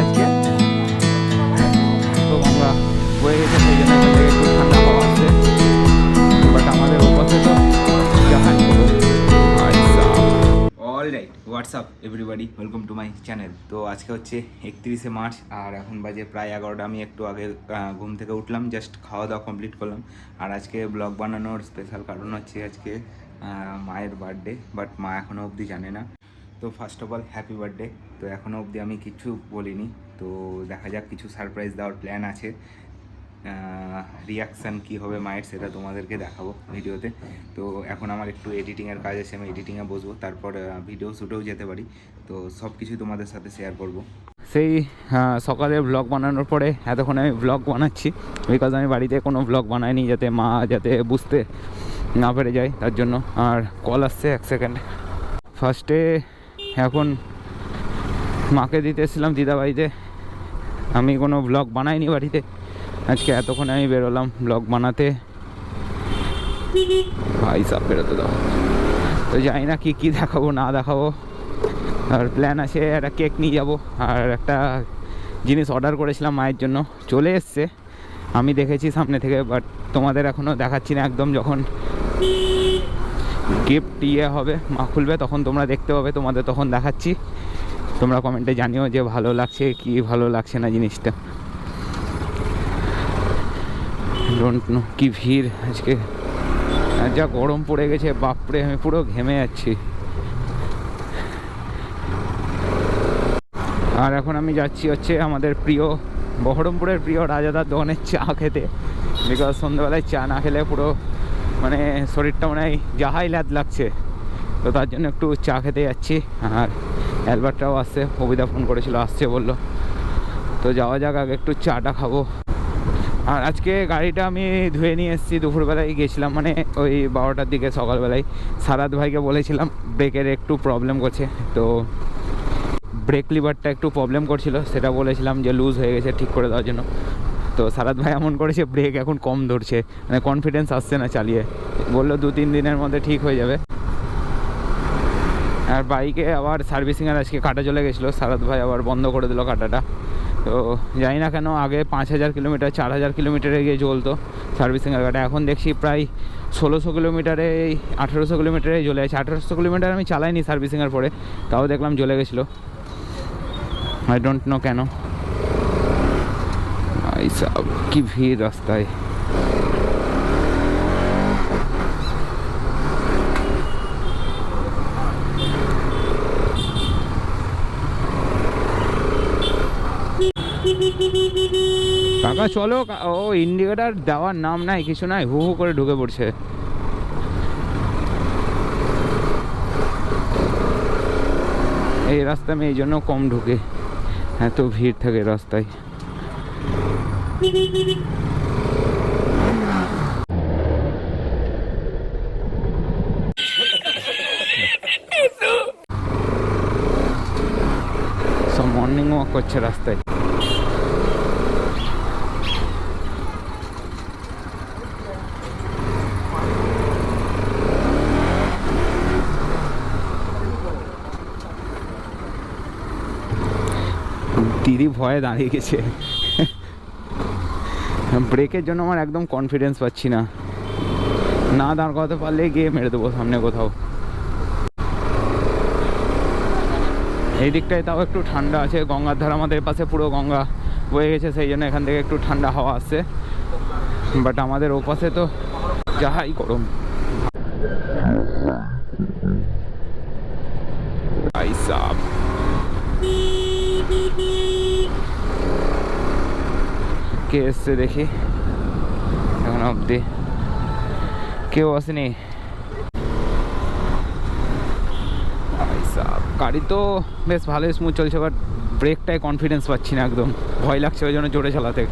আজকে। তো গঙ্গা বয়ে গেছে, সেই জন্য এখান থেকে একটু ঠান্ডা হাওয়া আসছে। বাট আমাদের ওপাশে তো জাহাজ পুরো। Alright, WhatsApp everybody, welcome to my channel. তো আজকে হচ্ছে 31শে মার্চ আর এখন বাজে প্রায় 11টা। আমি একটু আগে ঘুম থেকে উঠলাম, জাস্ট খাওয়া দাওয়া কমপ্লিট করলাম। আর আজকে ব্লগ বানানোর স্পেশাল কারণ হচ্ছে আজকে মায়ের বার্থডে, বাট মা এখনও অবধি জানে না। তো first of all happy birthday. তো এখনও অবধি আমি কিছু বলিনি, তো দেখা যাক, কিছু সারপ্রাইজ দেওয়ার প্ল্যান আছে। রিয়াকশান কী হবে মায়ের সেটা তোমাদেরকে দেখাবো ভিডিওতে। তো এখন আমার একটু এডিটিংয়ের কাজ আছে, আমি এডিটিংয়ে বসবো, তারপর ভিডিও শ্যুটেও যেতে পারি। তো সব কিছুই তোমাদের সাথে শেয়ার করব। সেই সকালে ব্লগ বানানোর পরে এতক্ষণ আমি ব্লগ বানাচ্ছি, বিকজ আমি বাড়িতে কোনো ব্লগ বানাইনি, যাতে মা যাতে বুঝতে না পেরে যায় তার জন্য। আর কল আসছে, 1 সেকেন্ড। ফার্স্টে এখন মাকে দিতে এসেছিলাম দিদাবাড়িতে, আমি কোনো ব্লগ বানাইনি বাড়িতে আজকে। এতক্ষণ আমি বেরোলাম ব্লগ বানাতে, ভাই সব বেরোতে দাও। তো জানি না কী দেখাবো না দেখাবো। আর প্ল্যান আছে একটা কেক নিয়ে যাব, আর একটা জিনিস অর্ডার করেছিলাম মায়ের জন্য, চলে এসছে, আমি দেখেছি সামনে থেকে, বাট তোমাদের এখনও দেখাচ্ছি না। একদম যখন গিফট হবে, মা খুলবে, তখন তোমরা দেখতে পাবে, তোমাদের তখন দেখাচ্ছি। তোমরা কমেন্টে জানিও যে ভালো লাগছে কি ভালো লাগছে না জিনিসটা। ডোন্ট নো কি ভিড় আজকে, আর যা গরম পড়ে গেছে বাপরে, আমি পুরো ঘেমে যাচ্ছি। আর এখন আমি যাচ্ছি হচ্ছে আমাদের প্রিয় বহরমপুরের প্রিয় রাজাদার দোকানের চা খেতে, বিকজ সন্ধ্যাবেলায় চা না খেলে পুরো মানে শরীরটা মনে হয় যাহাই ল্যাদ লাগছে। তো তার জন্য একটু চা খেতে যাচ্ছি। আর অ্যালবার্টটাও আসছে, কবিতা ফোন করেছিল, আসছে বললো। তো যাওয়া যাক, আগে একটু চাটা খাবো। আর আজকে গাড়িটা আমি ধুয়ে নিয়ে এসেছি, দুপুরবেলায় গেছিলাম, মানে ওই 12টার দিকে সকালবেলায়। সারাদ ভাইকে বলেছিলাম ব্রেকের একটু প্রবলেম করছে, তো ব্রেক লিভারটা একটু প্রবলেম করছিল, সেটা বলেছিলাম যে লুজ হয়ে গেছে, ঠিক করে দেওয়ার জন্য। তো সারাদ ভাই এমন করেছে, ব্রেক এখন কম ধরছে, মানে কনফিডেন্স আসছে না চালিয়ে। বললো 2-3 দিনের মধ্যে ঠিক হয়ে যাবে। আর বাইকে আবার সার্ভিসিংয়ের আজকে কাটা চলে গেছিলো, সারাদ ভাই আবার বন্ধ করে দিল কাটাটা। তো জানি না কেন, আগে 5000 কিলোমিটার 4000 কিলোমিটারে গিয়ে চলতো সার্ভিসিংয়ের কাটা, এখন দেখছি প্রায় 1600 কিলোমিটারে 1800 কিলোমিটারে জ্বলে আছে। 1800 কিলোমিটার আমি চালাইনি সার্ভিসিংয়ের পরে, তাও দেখলাম জ্বলে গেছিলো। আই ডোন্ট নো কেন। এইসব কি ভিড় রাস্তায়। কাকা চলো, ও ইন্ডিকেটার দেওয়ার নাম নাই, কিছু নাই, হু হু করে ঢুকে পড়ছে। এই রাস্তা আমি এই জন্য কম ঢুকে, এত ভিড় থাকে রাস্তায়। সব মর্নিং ওয়াক করছে রাস্তায়। দিদি ভয়ে দাঁড়িয়ে গেছে, ব্রেকের জন্য আমার একদম কনফিডেন্স পাচ্ছি না, না দাঁড় করাতে পারলে গিয়ে মেরে দেবো সামনে কোথাও। এই দিকটায় তাও একটু ঠান্ডা আছে, গঙ্গার ধার আমাদের পাশে পুরো গঙ্গা বয়ে গেছে, সেই জন্য এখান থেকে একটু ঠান্ডা হাওয়া আসছে। বাট আমাদের ওপাশে তো যাহাই গরম। কে এসছে দেখি, এখন অবধি কেউ আসেনি। গাড়ি তো বেশ ভালোই স্মুথ চলছে, বাট ব্রেকটায় কনফিডেন্স পাচ্ছি না, একদম ভয় লাগছে, ওই জন্য জোরে চালাতে।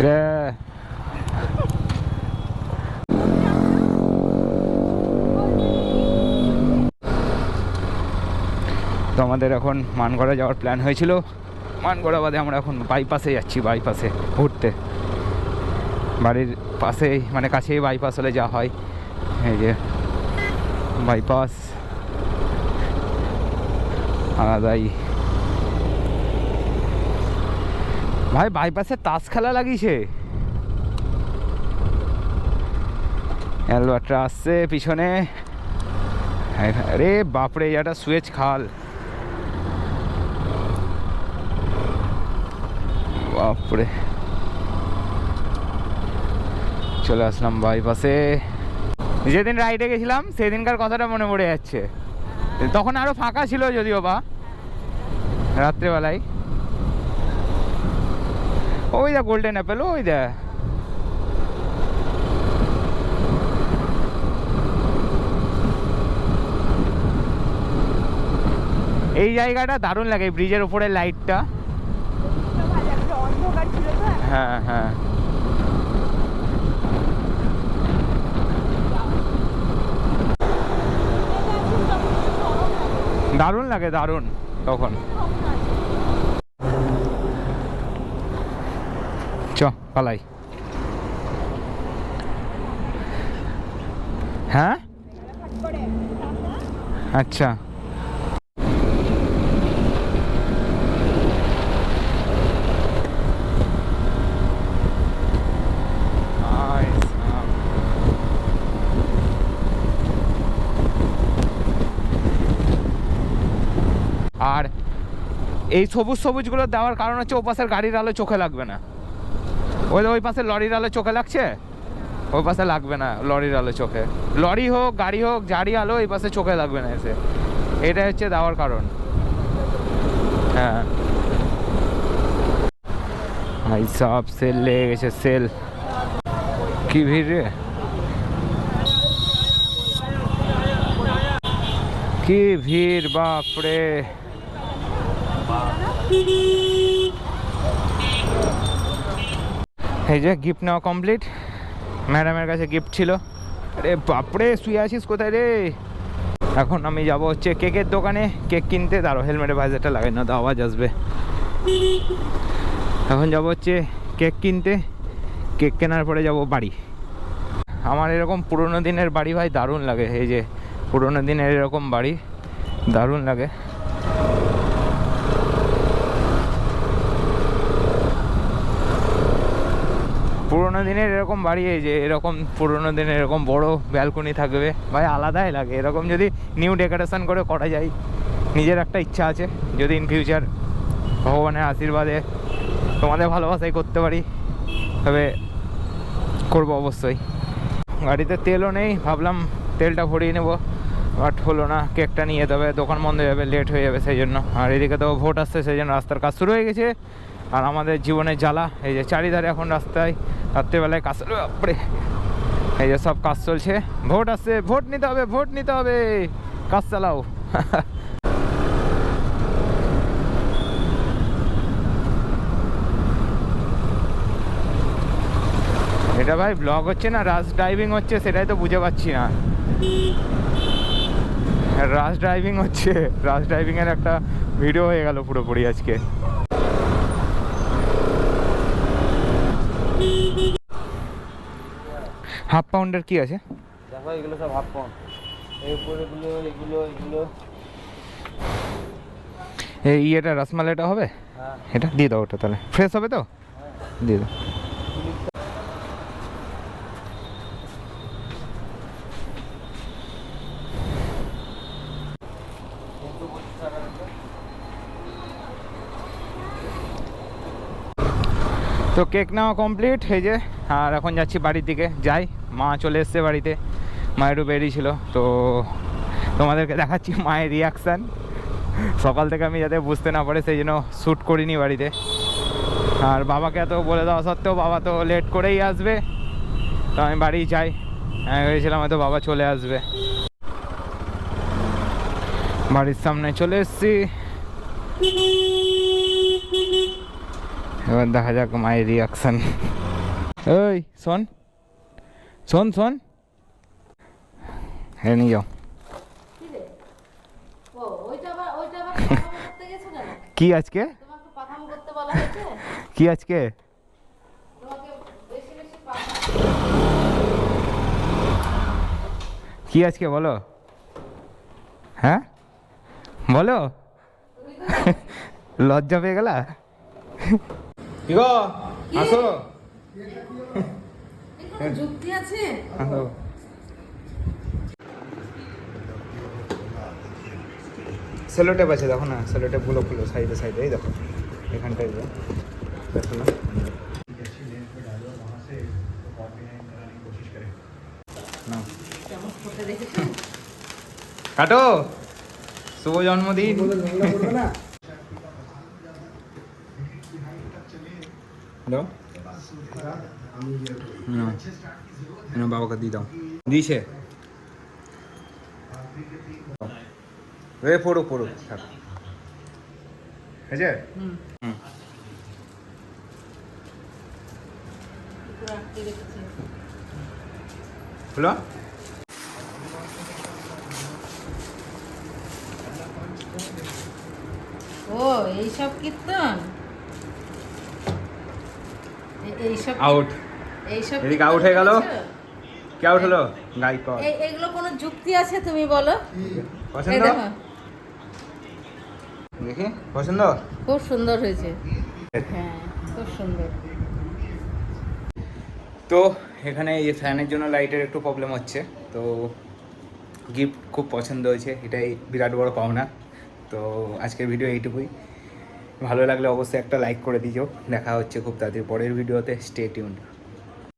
রে তো আমাদের এখন মানগড়া যাওয়ার প্ল্যান হয়েছিল। মানগড়া বাদে আমরা এখন বাইপাসে যাচ্ছি, বাইপাসে ঘুরতে। বাড়ির পাশেই মানে কাছেই বাইপাস হলে যা হয়, এই যে বাইপাস আলাদাই। ভাই বাইপাসে তাস খেলা লাগিয়েছে, অ্যালবার্টরা আসছে পিছনে। আরে বাপরে, এটা সুয়েজ খাল, বাপরে। চলে আসলাম বাইপাসে। যেদিন রাইডে গেছিলাম সেদিনকার কথাটা মনে পড়ে যাচ্ছে। তখন আরো ফাঁকা ছিল যদিও বা, রাত্রেবেলায়। ওই দা গোল্ডেন অ্যাপেল, ওই দা। এই জায়গাটা দারুণ লাগে, ব্রিজের উপরে লাইটটা। হ্যাঁ হ্যাঁ, দারুণ লাগে, দারুণ তখন। চ পালাই। হ্যাঁ আচ্ছা, আর এই সবুজ সবুজগুলো দেওয়ার কারণ হচ্ছে ও পাশের গাড়ির আলো চোখে লাগবে না। ওই পাশে লরির আলো চোখে লাগছে, ওই পাশে লাগবে না লরির আলো চোখে। লরি হোক গাড়ি হোক, যারই আলো এই পাশে চোখে লাগবে না এসে, এটা হচ্ছে দেওয়ার কারণ। হ্যাঁ ভাই সব সেল লেগে গেছে, সেল। কি ভিড় রে, কি ভিড়, বাপরে। এই যে গিফট নেওয়া কমপ্লিট, ম্যাডামের কাছে গিফট ছিল। আরে বাপরে, শুয়ে আছিস কোথায় রে? এখন আমি যাব হচ্ছে কেকের দোকানে কেক কিনতে। দাঁড়ো, হেলমেটে ভাইজারটা লাগাই না তো আওয়াজ আসবে। এখন যাব হচ্ছে কেক কিনতে, কেক কেনার পরে যাব বাড়ি। আমার এরকম পুরোনো দিনের বাড়ি ভাই দারুণ লাগে। এই যে পুরোনো দিনের এরকম বাড়ি দারুণ লাগে। পুরোনো দিনের এরকম বাড়ি, এই যে এরকম পুরোনো দিনের এরকম বড় ব্যালকনি থাকবে ভাই, আলাদাই লাগে। এরকম যদি নিউ ডেকোরেশন করে করা যায়, নিজের একটা ইচ্ছা আছে, যদি ইন ফিউচার ভগবানের আশীর্বাদে তোমাদের ভালোবাসাই করতে পারি তবে করব অবশ্যই। গাড়িতে তেলও নেই, ভাবলাম তেলটা ভরিয়ে নেবো, বাট হলো না। কেকটা নিয়ে যেতে হবে, দোকান বন্ধ হয়ে যাবে, লেট হয়ে যাবে সেই জন্য। আর এদিকে তো ভোট আসছে, সেই জন্য রাস্তার কাজ শুরু হয়ে গেছে। আর আমাদের জীবনের জ্বালা, এই যে চারিধারে এখন রাস্তায় রাত্রেবেলায় কাজ, বাপরে, এই যে সব কাজ চলছে। ভোট আসছে, ভোট নিতে হবে, ভোট নিতে হবে, কাজ চালাও। এটা ভাই ব্লগ হচ্ছে না রাশ ড্রাইভিং হচ্ছে, সেটাই তো বুঝে পাচ্ছি না। রাশ ড্রাইভিং হচ্ছে, রাশ ড্রাইভিং এর একটা ভিডিও হয়ে গেল পুরোপুরি আজকে। হাফ পাউন্ডের কি আছে দেখো, এগুলো সব হাফ পাউন্ড। এই উপরেগুলো, এগুলো এগুলো এই এটা রসমালাইটা হবে। হ্যাঁ, এটা দিয়ে দাও, ওটা তাহলে ফ্রেশ হবে তো, দিয়ে দাও। তো কেক নেওয়া কমপ্লিট, এই যে। আর এখন যাচ্ছি বাড়ির দিকে, যাই। মা চলে এসছে বাড়িতে, মা একটু বেরিয়েছিল, তো তোমাদেরকে দেখাচ্ছি মায়ের রিয়াকশান। সকাল থেকে আমি যাতে বুঝতে না পারে সেই জন্য শ্যুট করিনি বাড়িতে। আর বাবাকে এত বলে দেওয়া সত্ত্বেও বাবা তো লেট করেই আসবে, তো আমি বাড়ি যাই। আমি ভেবেছিলাম হয়তো বাবা চলে আসবে। বাড়ির সামনে চলে এসছি, এবার দেখা যাক মায়ের রিয়াকশান। এই শোন শোন শোন, হ্যাঁ নিয়ে যাও। কি রে? ও, ওইটা আবার পাখামো করতে গেছো কেন? কি আজকে? তোমাকে পাখামো করতে বলা হয়েছে? কি আজকে? তোমাকে বেশি বেশি কি আজকে বলো? হ্যাঁ বলো। লজ্জা পেয়ে গেলা? কি গো আসো কোনো যুক্তি আছে? আসো। সেলোটেপ আছে দেখো না, সেলোটেপগুলো খুলো সাইডে সাইডে, এই দেখো এখানটায় দেখো না। নাও। চামচ করতে দেখেছেন? কাটো, শুভ জন্মদিন। হ্যালো, বাবাকে দিয়ে দাও। দিয়েছে পড়ো পড়ো থাক, হয়েছে? হুম, হুম। পুরো আটকে রেখেছে। হলো ও, এইসব কীর্তন, এইসব আউট, এইসব এদিকে কীর্তন out হয়ে গেল। করেছো? কে আউট হলো? গাইক এগুলো কোনো যুক্তি আছে তুমি বলো? এই পছন্দ, দেখো, দেখি পছন্দ। খুব সুন্দর হয়েছে। হ্যাঁ, খুব সুন্দর। তো এখানে এই ফ্যানের জন্য লাইটের একটু প্রবলেম হচ্ছে, তো গিফট খুব পছন্দ হয়েছে, এটাই বিরাট বড় পাওনা। তো আজকের ভিডিও এইটুকুই, ভালো লাগলে অবশ্যই একটা লাইক করে দিও। দেখা হচ্ছে খুব তাড়াতাড়ি পরের ভিডিওতে, স্টে টিউনড।